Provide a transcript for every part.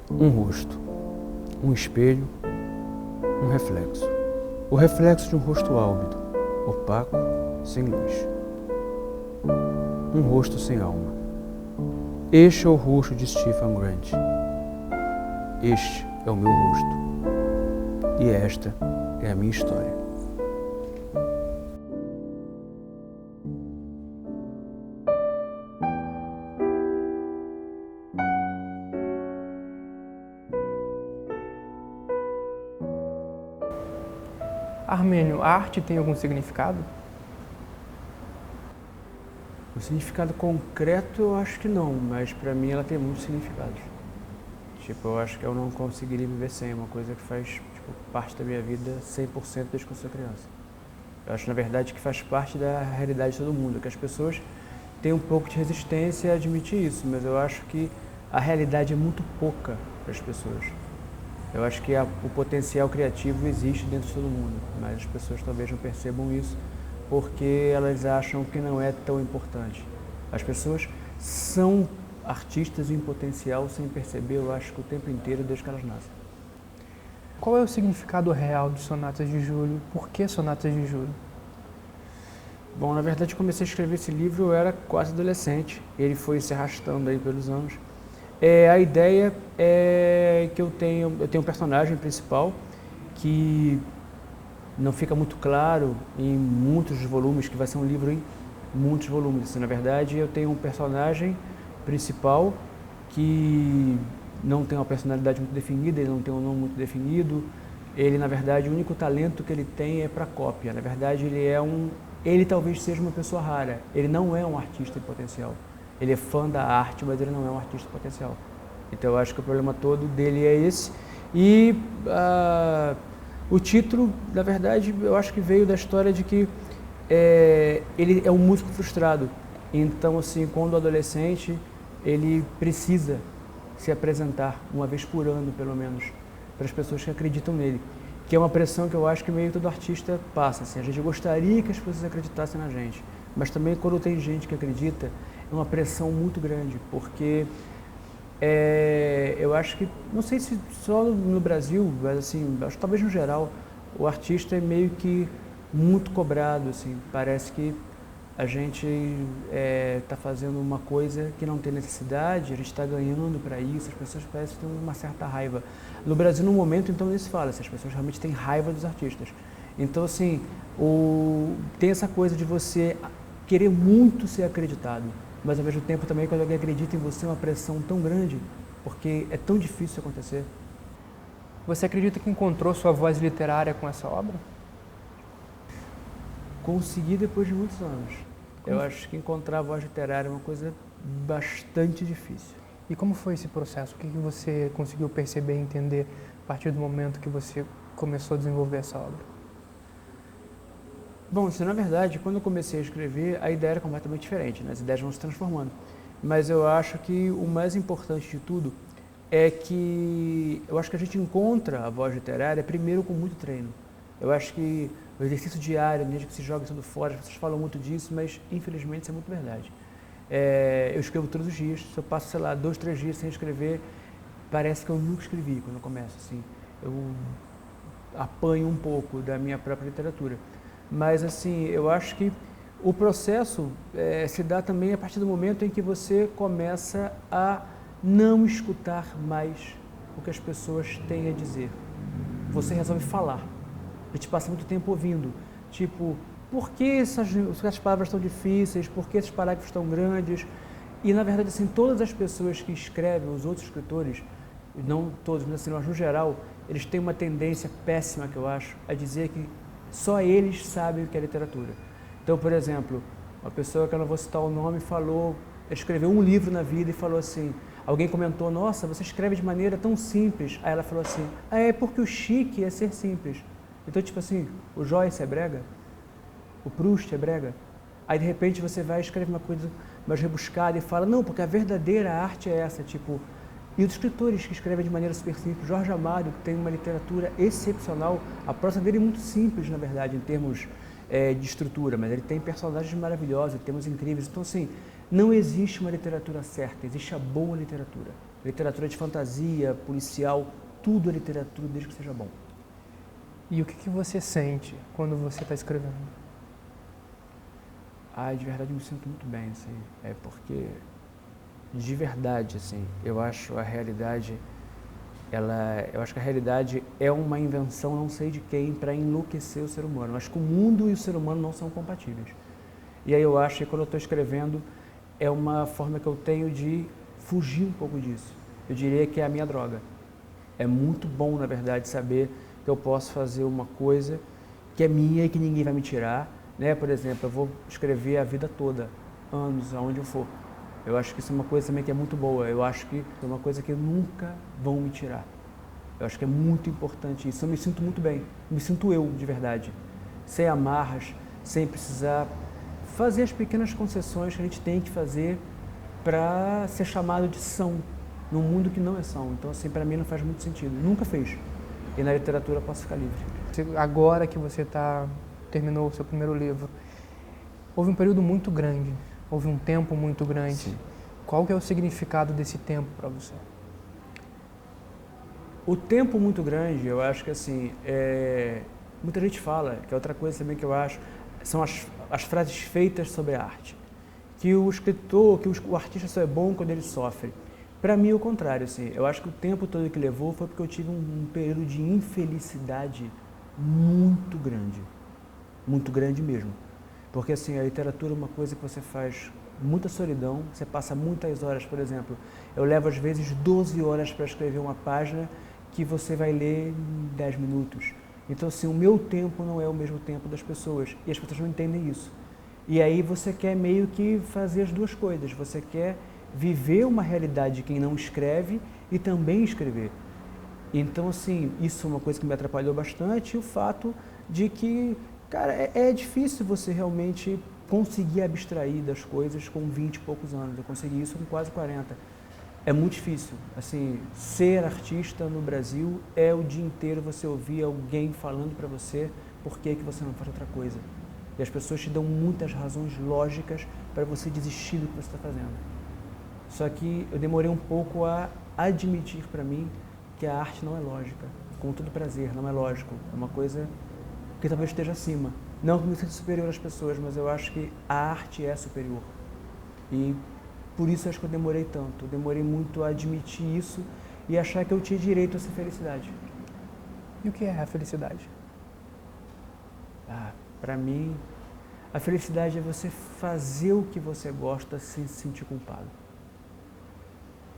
Um rosto, um espelho, um reflexo. O reflexo de um rosto álbido, opaco, sem luz. Um rosto sem alma. Este é o rosto de Stephen Grant. Este é o meu rosto. E esta é a minha história. Armênio, a arte tem algum significado? O significado concreto eu acho que não, mas para mim ela tem muitos significados. Tipo, eu acho que eu não conseguiria viver sem, é uma coisa que faz parte da minha vida 100% desde que eu sou criança. Eu acho, na verdade, que faz parte da realidade de todo mundo, que as pessoas têm um pouco de resistência a admitir isso, mas eu acho que a realidade é muito pouca para as pessoas. Eu acho que o potencial criativo existe dentro de todo mundo, mas as pessoas talvez não percebam isso porque elas acham que não é tão importante. As pessoas são artistas em potencial sem perceber, eu acho que o tempo inteiro desde que elas nascem. Qual é o significado real de Sonatas de Julho? Por que Sonatas de Julho? Bom, na verdade, comecei a escrever esse livro, eu era quase adolescente, ele foi se arrastando aí pelos anos. A ideia é que eu tenho um personagem principal que não fica muito claro em muitos volumes, que vai ser um livro em muitos volumes. Na verdade, eu tenho um personagem principal que não tem uma personalidade muito definida, ele não tem um nome muito definido. Ele, na verdade, o único talento que ele tem é para cópia. Na verdade, ele talvez seja uma pessoa rara. Ele não é um artista em potencial. Ele é fã da arte, mas ele não é um artista em potencial. Então, eu acho que o problema todo dele é esse. E o título, na verdade, eu acho que veio da história de que ele é um músico frustrado. Então, assim, quando adolescente, ele precisa se apresentar uma vez por ano, pelo menos, para as pessoas que acreditam nele. Que é uma pressão que eu acho que meio todo artista passa. Assim, a gente gostaria que as pessoas acreditassem na gente, mas também quando tem gente que acredita, é uma pressão muito grande, porque eu acho que, não sei se só no Brasil, mas assim, acho que talvez no geral, o artista é meio que muito cobrado, assim, parece que a gente está fazendo uma coisa que não tem necessidade, a gente está ganhando para isso, as pessoas parecem ter uma certa raiva. No Brasil, no momento, então, nem se fala, se as pessoas realmente têm raiva dos artistas. Então, assim, tem essa coisa de você querer muito ser acreditado, mas ao mesmo tempo também quando alguém acredita em você é uma pressão tão grande, porque é tão difícil acontecer. Você acredita que encontrou sua voz literária com essa obra? Consegui depois de muitos anos. Eu acho que encontrar a voz literária é uma coisa bastante difícil. E como foi esse processo? O que você conseguiu perceber e entender a partir do momento que você começou a desenvolver essa obra? Bom, na verdade, quando eu comecei a escrever, a ideia era completamente diferente, né? As ideias vão se transformando. Mas eu acho que o mais importante de tudo é que eu acho que a gente encontra a voz literária primeiro com muito treino. Eu acho que o exercício diário, desde que se joga tudo fora, as pessoas falam muito disso, mas infelizmente isso é muito verdade. Eu escrevo todos os dias, se eu passo, sei lá, 2, 3 dias sem escrever, parece que eu nunca escrevi quando eu começo, assim. Eu apanho um pouco da minha própria literatura. Mas, assim, eu acho que o processo se dá também a partir do momento em que você começa a não escutar mais o que as pessoas têm a dizer. Você resolve falar. A gente passa muito tempo ouvindo, tipo, por que essas palavras tão difíceis, por que esses parágrafos tão grandes? E, na verdade, assim, todas as pessoas que escrevem, os outros escritores, não todos, mas assim, no geral, eles têm uma tendência péssima, que eu acho, a dizer que só eles sabem o que é literatura. Então, por exemplo, uma pessoa que eu não vou citar o nome escreveu um livro na vida e falou assim, alguém comentou, nossa, você escreve de maneira tão simples. Aí ela falou assim, é porque o chique é ser simples. Então, tipo assim, o Joyce é brega, o Proust é brega. Aí, de repente, você vai e escreve uma coisa mais rebuscada e fala, não, porque a verdadeira arte é essa, tipo... E os escritores que escrevem de maneira super simples, Jorge Amado, que tem uma literatura excepcional, a prosa dele é muito simples, na verdade, em termos de estrutura, mas ele tem personagens maravilhosos, temas incríveis. Então, assim, Não existe uma literatura certa, existe a boa literatura. Literatura de fantasia, policial, tudo é literatura desde que seja bom. E o que você sente quando você está escrevendo? De verdade eu me sinto muito bem, assim, porque, de verdade, assim, eu acho que a realidade é uma invenção, não sei de quem, para enlouquecer o ser humano. Eu acho que o mundo e o ser humano não são compatíveis. E aí eu acho que quando eu estou escrevendo, é uma forma que eu tenho de fugir um pouco disso. Eu diria que é a minha droga. É muito bom, na verdade, saber que eu posso fazer uma coisa que é minha e que ninguém vai me tirar, né? Por exemplo, eu vou escrever a vida toda, anos, aonde eu for. Eu acho que isso é uma coisa também que é muito boa. Eu acho que é uma coisa que nunca vão me tirar. Eu acho que é muito importante isso. Eu me sinto muito bem. Me sinto eu, de verdade. Sem amarras, sem precisar fazer as pequenas concessões que a gente tem que fazer para ser chamado de são, num mundo que não é são. Então, assim, para mim não faz muito sentido. Nunca fez. E na literatura eu posso ficar livre. Agora que você terminou o seu primeiro livro, houve um período muito grande, houve um tempo muito grande. Sim. Qual que é o significado desse tempo para você? O tempo muito grande, eu acho que assim, muita gente fala, que é outra coisa também que eu acho, são as frases feitas sobre a arte. Que o escritor, que o artista só é bom quando ele sofre. Para mim é o contrário, assim, eu acho que o tempo todo que levou foi porque eu tive um período de infelicidade muito grande mesmo. Porque assim, a literatura é uma coisa que você faz muita solidão, você passa muitas horas, por exemplo, eu levo às vezes 12 horas para escrever uma página que você vai ler em 10 minutos. Então assim, o meu tempo não é o mesmo tempo das pessoas e as pessoas não entendem isso. E aí você quer meio que fazer as duas coisas, você quer viver uma realidade de quem não escreve e também escrever. Então, assim, isso é uma coisa que me atrapalhou bastante, e o fato de que, cara, é difícil você realmente conseguir abstrair das coisas com 20 e poucos anos. Eu consegui isso com quase 40. É muito difícil. Assim, ser artista no Brasil é o dia inteiro você ouvir alguém falando para você por que você não faz outra coisa. E as pessoas te dão muitas razões lógicas para você desistir do que você está fazendo. Só que eu demorei um pouco a admitir para mim que a arte não é lógica, com todo prazer, não é lógico. É uma coisa que talvez esteja acima. Não que eu me sinta superior às pessoas, mas eu acho que a arte é superior. E por isso acho que eu demorei tanto. Eu demorei muito a admitir isso e achar que eu tinha direito a essa felicidade. E o que é a felicidade? Para mim, a felicidade é você fazer o que você gosta sem se sentir culpado.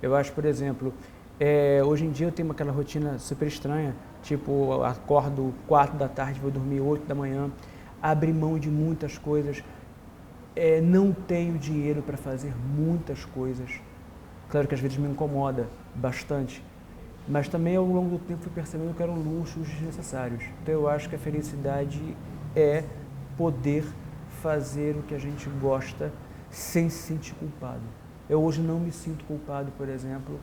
Eu acho, por exemplo, hoje em dia eu tenho aquela rotina super estranha, tipo, eu acordo 4 da tarde, vou dormir 8 da manhã, abri mão de muitas coisas, não tenho dinheiro para fazer muitas coisas. Claro que às vezes me incomoda bastante, mas também ao longo do tempo fui percebendo que eram luxos desnecessários. Então eu acho que a felicidade é poder fazer o que a gente gosta sem se sentir culpado. Eu hoje não me sinto culpado, por exemplo,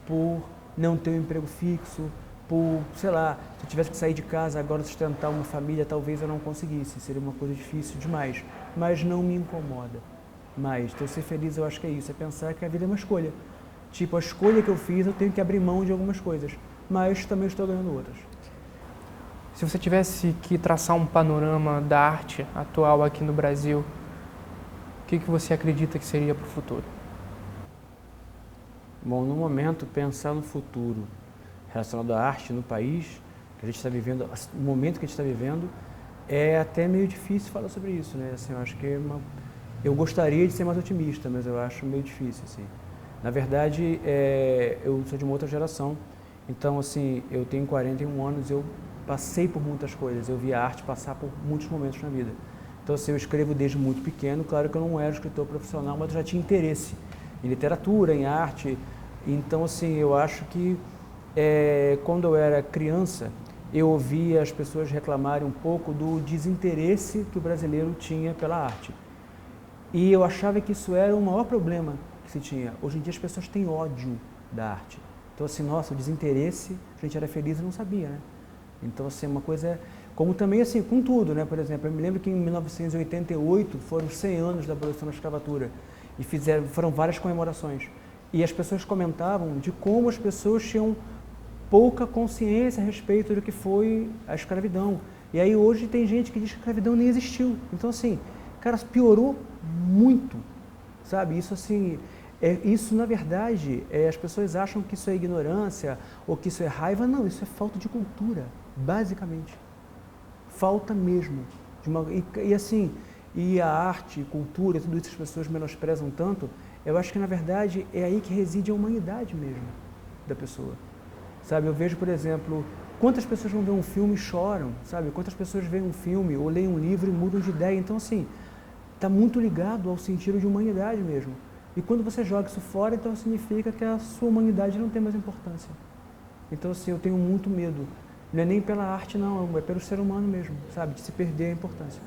por não ter um emprego fixo, por, sei lá, se eu tivesse que sair de casa agora sustentar uma família, talvez eu não conseguisse, seria uma coisa difícil demais, mas não me incomoda mais. Então ser feliz eu acho que é isso, é pensar que a vida é uma escolha. Tipo, a escolha que eu fiz, eu tenho que abrir mão de algumas coisas, mas também estou ganhando outras. Se você tivesse que traçar um panorama da arte atual aqui no Brasil, o que você acredita que seria para o futuro? Bom, no momento, pensar no futuro relacionado à arte no país, que a gente está vivendo, o momento que a gente está vivendo, é até meio difícil falar sobre isso, né? Assim, eu acho que eu gostaria de ser mais otimista, mas eu acho meio difícil, assim. Na verdade, eu sou de uma outra geração, então, assim, eu tenho 41 anos, eu passei por muitas coisas, eu vi a arte passar por muitos momentos na vida. Então, assim, eu escrevo desde muito pequeno, claro que eu não era escritor profissional, mas eu já tinha interesse em literatura, em arte. Então, assim, eu acho que quando eu era criança, eu ouvia as pessoas reclamarem um pouco do desinteresse que o brasileiro tinha pela arte. E eu achava que isso era o maior problema que se tinha. Hoje em dia as pessoas têm ódio da arte. Então, assim, nossa, o desinteresse, a gente era feliz e não sabia, né? Então, assim, uma coisa... Como também, assim, com tudo, né? Por exemplo, eu me lembro que em 1988 foram 100 anos da abolição da escravatura. E foram várias comemorações. E as pessoas comentavam de como as pessoas tinham pouca consciência a respeito do que foi a escravidão. E aí hoje tem gente que diz que a escravidão nem existiu. Então assim, cara, piorou muito, sabe? Isso assim, isso na verdade, as pessoas acham que isso é ignorância ou que isso é raiva. Não, isso é falta de cultura, basicamente. Falta mesmo. Assim, e a arte, cultura, tudo isso as pessoas menosprezam tanto, eu acho que na verdade é aí que reside a humanidade mesmo da pessoa. Sabe, eu vejo, por exemplo, quantas pessoas vão ver um filme e choram, sabe? Quantas pessoas veem um filme ou leem um livro e mudam de ideia. Então, assim, está muito ligado ao sentido de humanidade mesmo. E quando você joga isso fora, então significa que a sua humanidade não tem mais importância. Então, assim, eu tenho muito medo. Não é nem pela arte, não, é pelo ser humano mesmo, sabe? De se perder a importância.